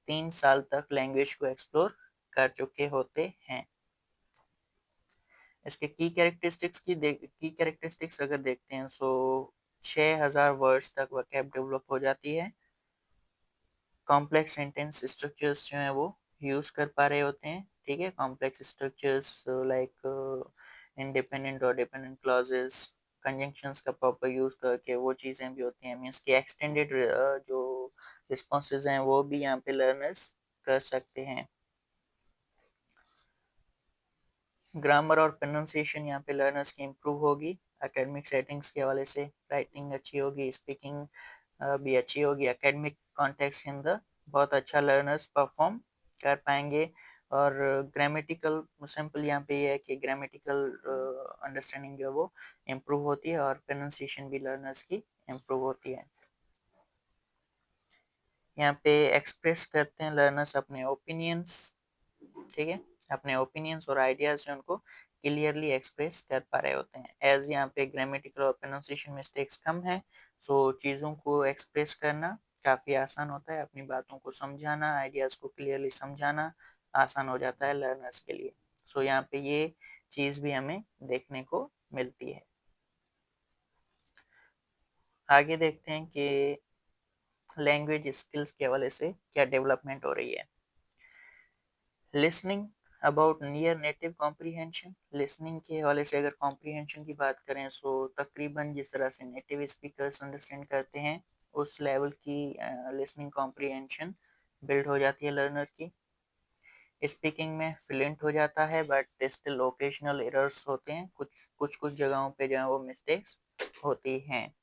3 साल तक लैंग्वेज को एक्सप्लोर कर चुके होते हैं। इसके की कैरेक्टरिस्टिक्स अगर देखते हैं, सो 6000 वर्ड्स तक वोकैब डेवलप हो जाती है। कॉम्प्लेक्स सेंटेंस स्ट्रक्चर्स जो हैं वो यूज़ कर पा रहे होते हैं, ठीक है। कॉम्प्लेक्स स्ट्रक्चर्स लाइक इंडिपेंडेंट और डिपेंडेंट क्लॉजेस, कंजंक्शंस का प्रॉपर यूज़ करके वो चीज़ें भी होती हैं। मीन्स कि एक्सटेंडेड जो रिस्पॉन्सेज हैं वो भी यहाँ पे लर्नर्स कर सकते हैं। ग्रामर और प्रोनाउंसिएशन यहाँ पे लर्नर्स की इम्प्रूव होगी एकेडमिक सेटिंग्स के हवाले से। राइटिंग अच्छी होगी, स्पीकिंग भी अच्छी होगी। एकेडमिक कॉन्टेक्स्ट के अंदर बहुत अच्छा लर्नर्स परफॉर्म कर पाएंगे। और ग्रामेटिकल सिंपल यहाँ पे ये है कि ग्रामेटिकल अंडरस्टैंडिंग जो है वो इम्प्रूव होती है, और प्रोनाउंसिएशन भी लर्नर्स की इम्प्रूव होती है। यहाँ पे एक्सप्रेस करते हैं लर्नर्स अपने ओपिनियंस, ठीक है। अपने ओपिनियंस और आइडियाज जो उनको क्लियरली एक्सप्रेस कर पा रहे होते हैं। एज यहाँ पे ग्रामेटिकल और प्रोनाउंसिएशन मिस्टेक्स कम है, सो चीज़ों को एक्सप्रेस करना काफ़ी आसान होता है। अपनी बातों को समझाना, आइडियाज़ को क्लियरली समझाना आसान हो जाता है लर्नर्स के लिए। सो यहाँ पे ये चीज़ भी हमें देखने को मिलती है। आगे देखते हैं कि लैंग्वेज स्किल्स के हवाले से क्या डेवलपमेंट हो रही है। Listening about near native comprehension, listening के हवाले से अगर कॉम्प्रीहेंशन की बात करें, सो तकरीबन जिस तरह से नेटिव स्पीकर्स अंडरस्टैंड करते हैं उस लेवल की लिसनिंग कॉम्प्रीहेंशन बिल्ड हो जाती है लर्नर की। स्पीकिंग में फ्लुएंट हो जाता है, बट स्टिल ओकेजनल एरर्स होते हैं, कुछ जगहों पे जो है वो मिस्टेक्स होती हैं।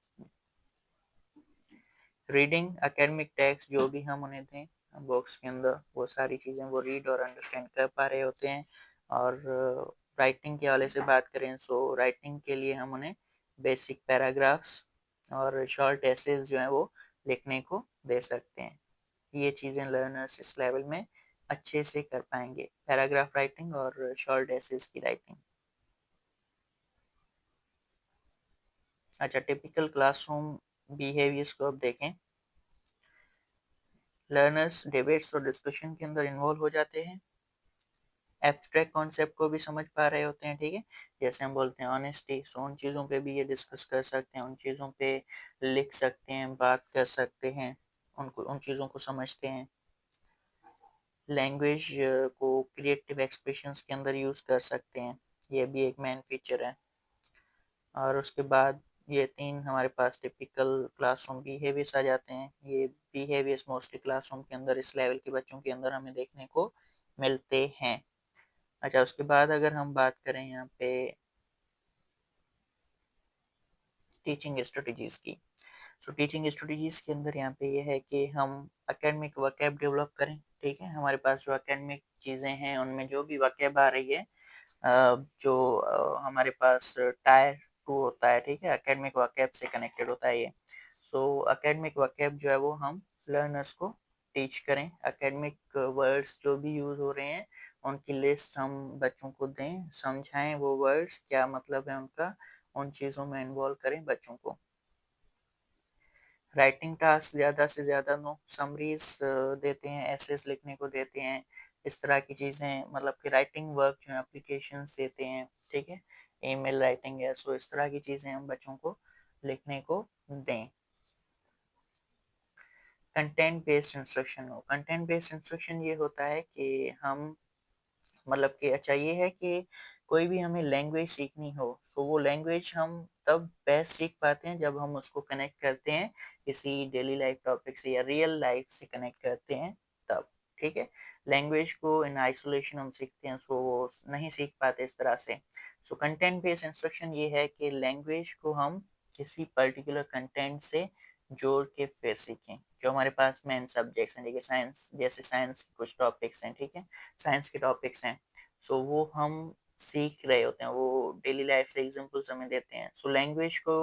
रीडिंग एकेडमिक टेक्स्ट जो भी हम उन्हें दें बॉक्स के अंदर, वो सारी चीज़ें वो रीड और अंडरस्टैंड कर पा रहे होते हैं। और राइटिंग के हवाले से बात करें, सो राइटिंग के लिए हम उन्हें बेसिक पैराग्राफ्स और शॉर्ट एसेज जो हैं वो लिखने को दे सकते हैं। ये चीज़ें लर्नर्स इस लेवल में अच्छे से कर पाएंगे, पैराग्राफ राइटिंग और शॉर्ट एसेज की राइटिंग। अच्छा, टिपिकल क्लासरूम बिहेवियर्स को अब देखें। लर्नर्स डिबेट्स और डिस्कशन के अंदर इन्वॉल्व हो जाते हैं, एब्स्ट्रैक्ट कॉन्सेप्ट को भी समझ पा रहे होते हैं, ठीक है। जैसे हम बोलते हैं ऑनेस्टी, सो उन चीज़ों पे भी ये डिस्कस कर सकते हैं, उन चीज़ों पे लिख सकते हैं, बात कर सकते हैं, उन चीज़ों को समझते हैं। लैंग्वेज को क्रिएटिव एक्सप्रेशंस के अंदर यूज़ कर सकते हैं, ये भी एक मेन फीचर है। और उसके बाद ये 3 हमारे पास टिपिकल क्लासरूम बिहेवियर्स आ जाते हैं। ये बिहेवियर्स मोस्टली क्लासरूम के अंदर इस लेवल के बच्चों के अंदर हमें देखने को मिलते हैं। अच्छा, उसके बाद अगर हम बात करें यहाँ पे टीचिंग स्ट्रेटजीज की, सो टीचिंग स्ट्रेटजीज के अंदर यहाँ पे ये है कि हम एकेडमिक वर्कैब डेवलप करें, ठीक है। हमारे पास जो एकेडमिक चीज़ें हैं उनमें जो भी वर्कैब आ रही है, जो हमारे पास टायर 2 होता है, ठीक है, एकेडमिक वर्कैब से कनेक्टेड होता है ये। सो एकेडमिक वर्कैब जो है वो हम लर्नर्स को टीच करें, एकेडमिक वर्ड्स जो भी यूज़ हो रहे हैं उनकी लिस्ट हम बच्चों को दें, समझाएं वो वर्ड्स क्या मतलब है उनका, उन चीज़ों में इन्वॉल्व करें बच्चों को। राइटिंग टास्क ज़्यादा से ज़्यादा नो समरीज देते हैं, एसेस लिखने को देते हैं, इस तरह की चीज़ें, मतलब कि राइटिंग वर्क जो है एप्लीकेशंस देते हैं, ठीक है, ईमेल राइटिंग है, सो इस तरह की चीज़ें हम बच्चों को लिखने को दें। कंटेंट बेस्ड इंस्ट्रक्शन हो, कंटेंट बेस्ड इंस्ट्रक्शन ये होता है कि हम, मतलब कि अच्छा ये है कि कोई भी हमें लैंग्वेज सीखनी हो तो वो लैंग्वेज हम तब बेस्ट सीख पाते हैं जब हम उसको कनेक्ट करते हैं किसी डेली लाइफ टॉपिक से या रियल लाइफ से कनेक्ट करते हैं तब, ठीक है। लैंग्वेज को इन आइसोलेशन हम सीखते हैं सो वो नहीं सीख पाते इस तरह से। सो कंटेंट बेस्ड इंस्ट्रक्शन ये है कि लैंग्वेज को हम किसी पर्टिकुलर कंटेंट से जोड़ के फिर सीखें। जो हमारे पास मेन सब्जेक्ट्स हैं, देखिए साइंस, जैसे साइंस के कुछ टॉपिक्स हैं, ठीक है, साइंस के टॉपिक्स हैं, सो वो हम सीख रहे होते हैं, वो डेली लाइफ से एग्जांपल्स हमें देते हैं। सो लैंग्वेज को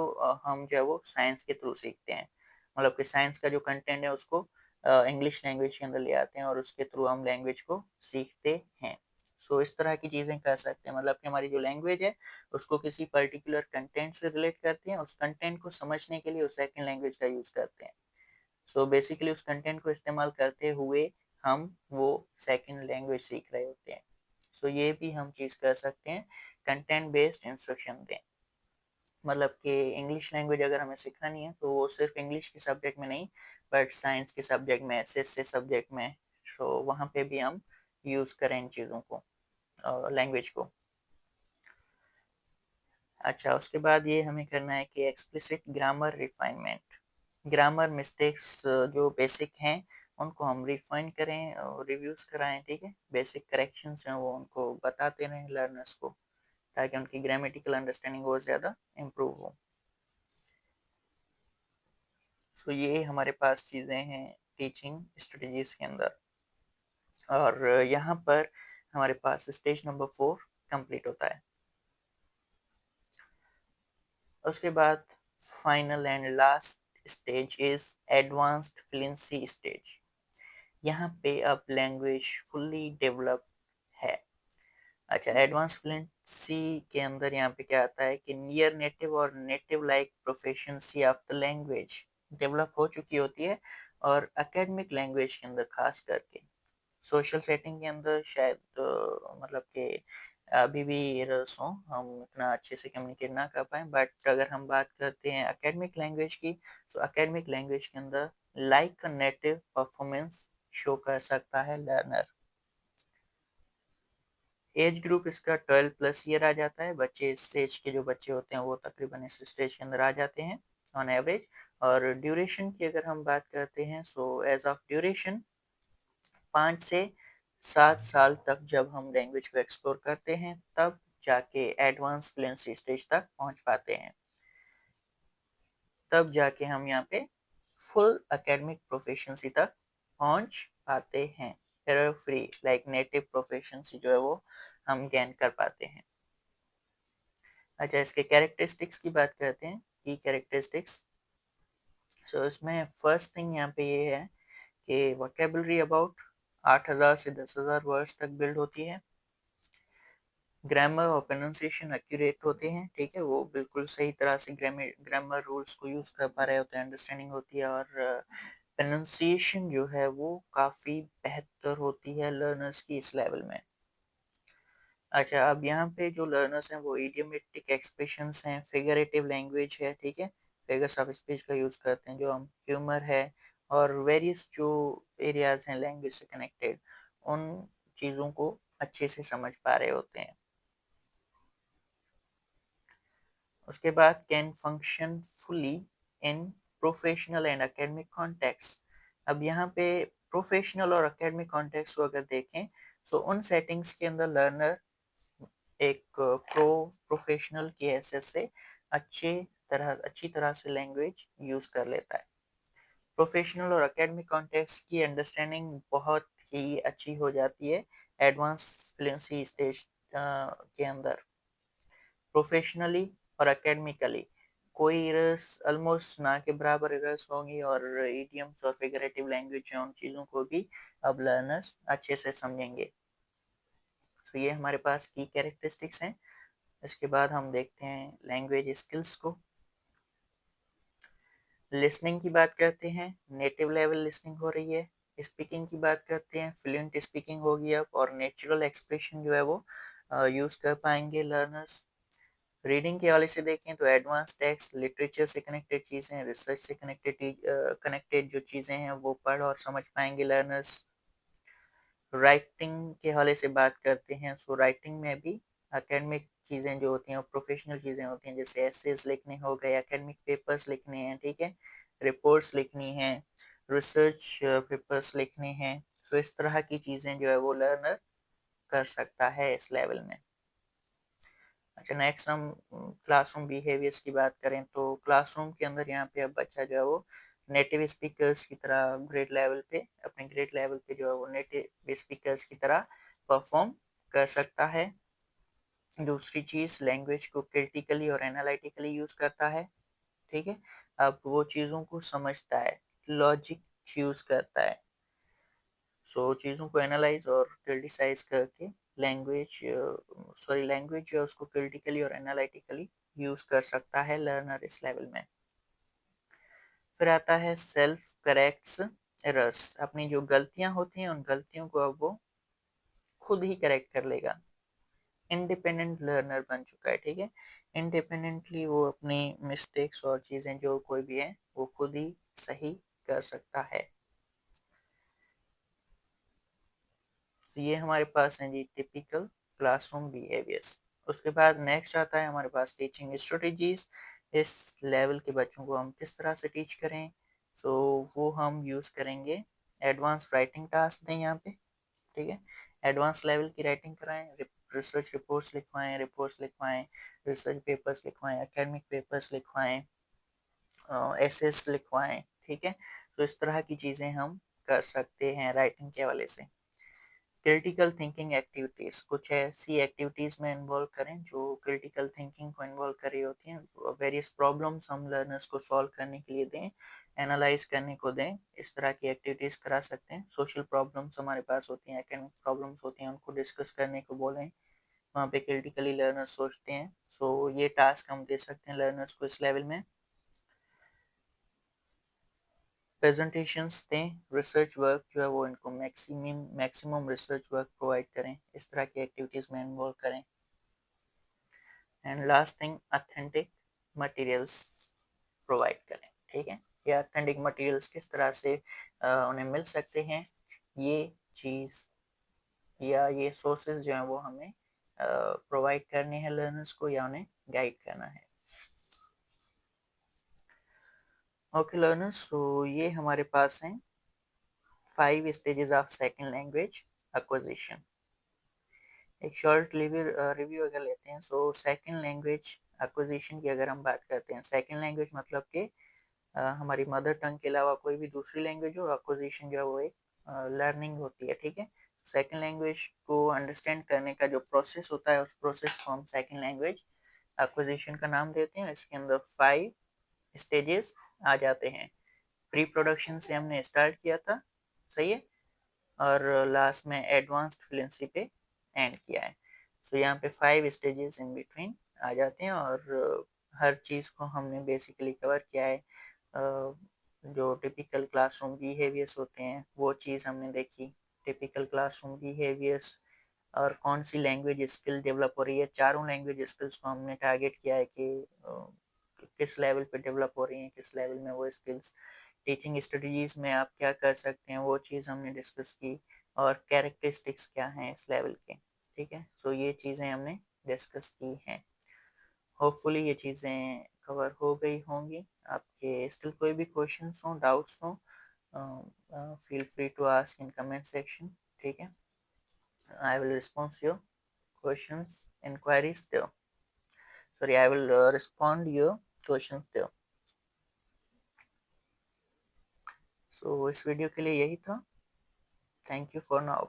हम जो है वो साइंस के थ्रू सीखते हैं, मतलब कि साइंस का जो कंटेंट है उसको इंग्लिश लैंग्वेज के अंदर ले आते हैं और उसके थ्रू हम लैंग्वेज को सीखते हैं। सो इस तरह की चीज़ें कर सकते हैं, मतलब कि हमारी जो लैंग्वेज है उसको किसी पर्टिकुलर कंटेंट से रिलेट करते हैं, उस कंटेंट को समझने के लिए उस सेकंड लैंग्वेज का यूज़ करते हैं। सो बेसिकली उस कंटेंट को इस्तेमाल करते हुए हम वो सेकंड लैंग्वेज सीख रहे होते हैं। सो ये भी हम चीज़ कर सकते हैं, कंटेंट बेस्ड इंस्ट्रक्शन दें। मतलब कि इंग्लिश लैंग्वेज अगर हमें सिखानी है तो वो सिर्फ इंग्लिश के सब्जेक्ट में नहीं, बट साइंस के सब्जेक्ट में, एसएस से सब्जेक्ट में, सो वहाँ पे भी हम यूज़ करें इन चीज़ों को, लैंग्वेज को। अच्छा, उसके बाद ये हमें करना है कि explicit grammar refinement, grammar mistakes जो बेसिक हैं उनको हम रिफाइन करें और रिव्यूज़ कराएं, ठीक है, बेसिक करेक्शंस हैं वो उनको बताते रहें लर्नर्स को, ताकि उनकी ग्रामेटिकल अंडरस्टैंडिंग और ज़्यादा इम्प्रूव हो। सो ये हमारे पास चीज़ें हैं टीचिंग स्ट्रेटजीज़ के अंदर, और यहाँ पर हमारे पास स्टेज नंबर 4 कंप्लीट होता है। उसके बाद final and last stage is advanced fluency stage. यहाँ पे अब लैंग्वेज फुल्ली डेवलप है। अच्छा, एडवांस फ्लुएंसी के अंदर यहाँ पे क्या आता है कि नियर नेटिव और native like proficiency of the language develop हो चुकी होती है, और एकेडमिक लैंग्वेज के अंदर खास करके सोशल सेटिंग के अंदर शायद मतलब कि अभी भी एरर्स हों, हम इतना अच्छे से कम्युनिकेट ना कर पाएँ, बट अगर हम बात करते हैं एकेडमिक लैंग्वेज की, तो एकेडमिक लैंग्वेज के अंदर like a native performance show कर सकता है लर्नर। एज ग्रुप इसका 12 प्लस ईयर आ जाता है, बच्चे इस स्टेज के जो बच्चे होते हैं वो तकरीबन इस स्टेज के अंदर आ जाते हैं ऑन एवरेज। और ड्यूरेशन की अगर हम बात करते हैं, सो एज ऑफ ड्यूरेशन 5 से 7 साल तक जब हम लैंग्वेज को एक्सप्लोर करते हैं तब जाके एडवांस फ्लुएंसी स्टेज तक पहुंच पाते हैं, तब जाके हम यहाँ पे फुल एकेडमिक प्रोफिशिएंसी तक पहुंच पाते हैं, error free like native proficiency जो है वो हम गेन कर पाते हैं। अच्छा, इसके कैरेक्टरिस्टिक्स की बात करते हैं, की कैरेक्टरिस्टिक्स। सो इसमें फर्स्ट थिंग यहाँ पे ये है कि वोकेबलरी अबाउट 8,000 से 10,000 वर्ड्स तक बिल्ड होती है। ग्रामर और प्रोनाउंसिएशन एक्यूरेट होते हैं, ठीक है, वो बिल्कुल सही तरह से ग्रामर रूल्स को यूज़ कर पा रहे होते हैं, अंडरस्टैंडिंग होती है, और प्रोनाउंसिएशन जो है वो काफ़ी बेहतर होती है लर्नर्स की इस लेवल में। अच्छा, अब यहाँ पे जो लर्नर्स हैं वो इडियोमेटिक एक्सप्रेशंस हैं, फिगरेटिव लैंग्वेज है, ठीक है, फिगर्स ऑफ स्पीच का यूज़ करते हैं, जो हम ह्यूमर है और वेरियस जो एरियाज हैं लैंग्वेज से कनेक्टेड, उन चीज़ों को अच्छे से समझ पा रहे होते हैं। उसके बाद can function fully in professional and academic context. अब यहाँ पे प्रोफेशनल और एकेडमिक कॉन्टेक्स्ट को अगर देखें, सो उन सेटिंग्स के अंदर लर्नर एक प्रोफेशनल की हैसियत से अच्छे अच्छी तरह से लैंग्वेज यूज़ कर लेता है। प्रोफेशनल और एकेडमिक कॉन्टेक्स्ट की अंडरस्टैंडिंग बहुत ही अच्छी हो जाती है एडवांस फ्लुएंसी स्टेज के अंदर। प्रोफेशनली और एकेडमिकली कोई एरर्स ऑलमोस्ट ना के बराबर एरर्स होंगी, और इडियम्स और फिगरेटिव लैंग्वेज उन चीज़ों को भी अब लर्नर्स अच्छे से समझेंगे। तो ये हमारे पास की कैरेक्टरिस्टिक्स हैं। इसके बाद हम देखते हैं लैंग्वेज स्किल्स को। लिसनिंग की बात करते हैं, नेटिव लेवल लिसनिंग हो रही है। स्पीकिंग की बात करते हैं, फ्लुएंट स्पीकिंग होगी अब, और नेचुरल एक्सप्रेशन जो है वो यूज़ कर पाएंगे लर्नर्स। रीडिंग के हवाले से देखें तो एडवांस टेक्स्ट, लिटरेचर से कनेक्टेड चीज़ें, रिसर्च से कनेक्टेड जो चीज़ें हैं वो पढ़ और समझ पाएंगे लर्नर्स। राइटिंग के हवाले से बात करते हैं, सो राइटिंग में भी एकेडमिक चीज़ें जो होती हैं, प्रोफेशनल चीज़ें होती हैं, जैसे एसेज लिखने हो गए, एकेडमिक पेपर्स लिखने हैं, ठीक है, रिपोर्ट्स लिखनी है, रिसर्च पेपर्स लिखने हैं। सो इस तरह की चीज़ें जो है वो लर्नर कर सकता है इस लेवल में। अच्छा, नेक्स्ट हम क्लासरूम बिहेवियर्स की बात करें तो क्लासरूम के अंदर यहाँ पे अब बच्चा जो है वो नेटिव स्पीकर्स की तरह अपने ग्रेड लेवल पे जो है वो नेटिव स्पीकर्स की तरह परफॉर्म कर सकता है। दूसरी चीज़, लैंग्वेज को क्रिटिकली और एनालिटिकली यूज़ करता है, ठीक है। अब वो चीज़ों को समझता है, लॉजिक यूज़ करता है। सो चीज़ों को एनालाइज और क्रिटिसाइज करके लैंग्वेज जो है उसको क्रिटिकली और एनालिटिकली यूज़ कर सकता है लर्नर इस लेवल में। फिर आता है सेल्फ करेक्ट्स एरर्स। अपनी जो गलतियां होती हैं उन गलतियों को अब वो खुद ही करेक्ट कर लेगा। इंडिपेंडेंट लर्नर बन चुका है, ठीक है। इंडिपेंडेंटली वो अपनी मिस्टेक्स और चीज़ें जो कोई भी है वो खुद ही सही कर सकता है। तो ये हमारे पास हैं जी टिपिकल क्लासरूम बिहेवियर्स। उसके बाद नेक्स्ट आता है हमारे पास टीचिंग स्ट्रेटजीज। इस लेवल के बच्चों को हम किस तरह से टीच करें, सो वो हम यूज़ करेंगे एडवांस राइटिंग टास्क दें यहाँ पे, ठीक है। एडवांस लेवल की राइटिंग कराएं, रिपोर्ट्स लिखवाएं, रिसर्च पेपर्स लिखवाएं, एकेडमिक पेपर्स लिखवाएं, एसेस लिखवाएं, ठीक है। तो इस तरह की चीज़ें हम कर सकते हैं राइटिंग के हवाले से। क्रिटिकल थिंकिंग एक्टिविटीज़, कुछ ऐसी एक्टिविटीज़ में इन्वॉल्व करें जो क्रिटिकल थिंकिंग को इन्वॉल्व कर रही होती हैं। वेरियस प्रॉब्लम्स हम लर्नर्स को सॉल्व करने के लिए दें, एनालाइज करने को दें, इस तरह की एक्टिविटीज़ करा सकते हैं। सोशल प्रॉब्लम्स हमारे पास होती हैं, एकेडमिक प्रॉब्लम्स होती हैं, उनको डिस्कस करने को बोलें, वहाँ पे क्रिटिकली लर्नर्स सोचते हैं। सो ये टास्क हम दे सकते हैं लर्नर्स को इस लेवल में। प्रेजेंटेशंस दें, रिसर्च वर्क जो है वो इनको मैक्सिमम रिसर्च वर्क प्रोवाइड करें, इस तरह की एक्टिविटीज़ में इन्वॉल्व करें। And last thing, authentic materials provide करें, ठीक है। ये ऑथेंटिक मटेरियल्स किस तरह से उन्हें मिल सकते हैं, ये चीज़ या ये सोर्सेज जो हैं वो हमें प्रोवाइड करने हैं लर्नर्स को, या उन्हें गाइड करना है। ओके लर्नर्स, तो ये हमारे पास हैं 5 stages of second language acquisition. एक शॉर्ट रिव्यू अगर लेते हैं, सो सेकेंड लैंग्वेज एक्विजिशन की अगर हम बात करते हैं, सेकेंड लैंग्वेज मतलब कि हमारी मदर टंग के अलावा कोई भी दूसरी लैंग्वेज हो, एक्विजिशन जो है वो एक लर्निंग होती है, ठीक है। सेकेंड लैंग्वेज को अंडरस्टैंड करने का जो प्रोसेस होता है उस प्रोसेस को हम सेकेंड लैंग्वेज एक्विजिशन का नाम देते हैं। इसके अंदर 5 स्टेजेस आ जाते हैं। प्री प्रोडक्शन से हमने स्टार्ट किया था, सही है, और लास्ट में एडवांस्ड फ्लुएंसी पे एंड किया है। सो यहाँ पे 5 स्टेजेस इन बिटवीन आ जाते हैं, और हर चीज़ को हमने बेसिकली कवर किया है। जो टिपिकल क्लासरूम बिहेवियर्स होते हैं वो चीज़ हमने देखी, टिपिकल क्लासरूम बिहेवियर्स, और कौन सी लैंग्वेज स्किल डेवलप हो रही है। चारों लैंग्वेज स्किल्स को हमने टारगेट किया है कि किस लेवल पे डेवलप हो रही हैं, किस लेवल में वो स्किल्स। टीचिंग स्ट्रेटजीज में आप क्या कर सकते हैं वो चीज़ हमने डिस्कस की, और कैरेक्टरिस्टिक्स क्या हैं इस लेवल के, ठीक है। सो ये चीज़ें हमने डिस्कस की हैं। होपफुली ये चीज़ें कवर हो गई होंगी। आपके स्टिल कोई भी क्वेश्चंस हो, डाउट्स हो, feel free to ask in comment section, ठीक है। I will response your questions, inquiries there. Sorry, I will respond you questions थे। सो इस वीडियो के लिए यही था। Thank you for now.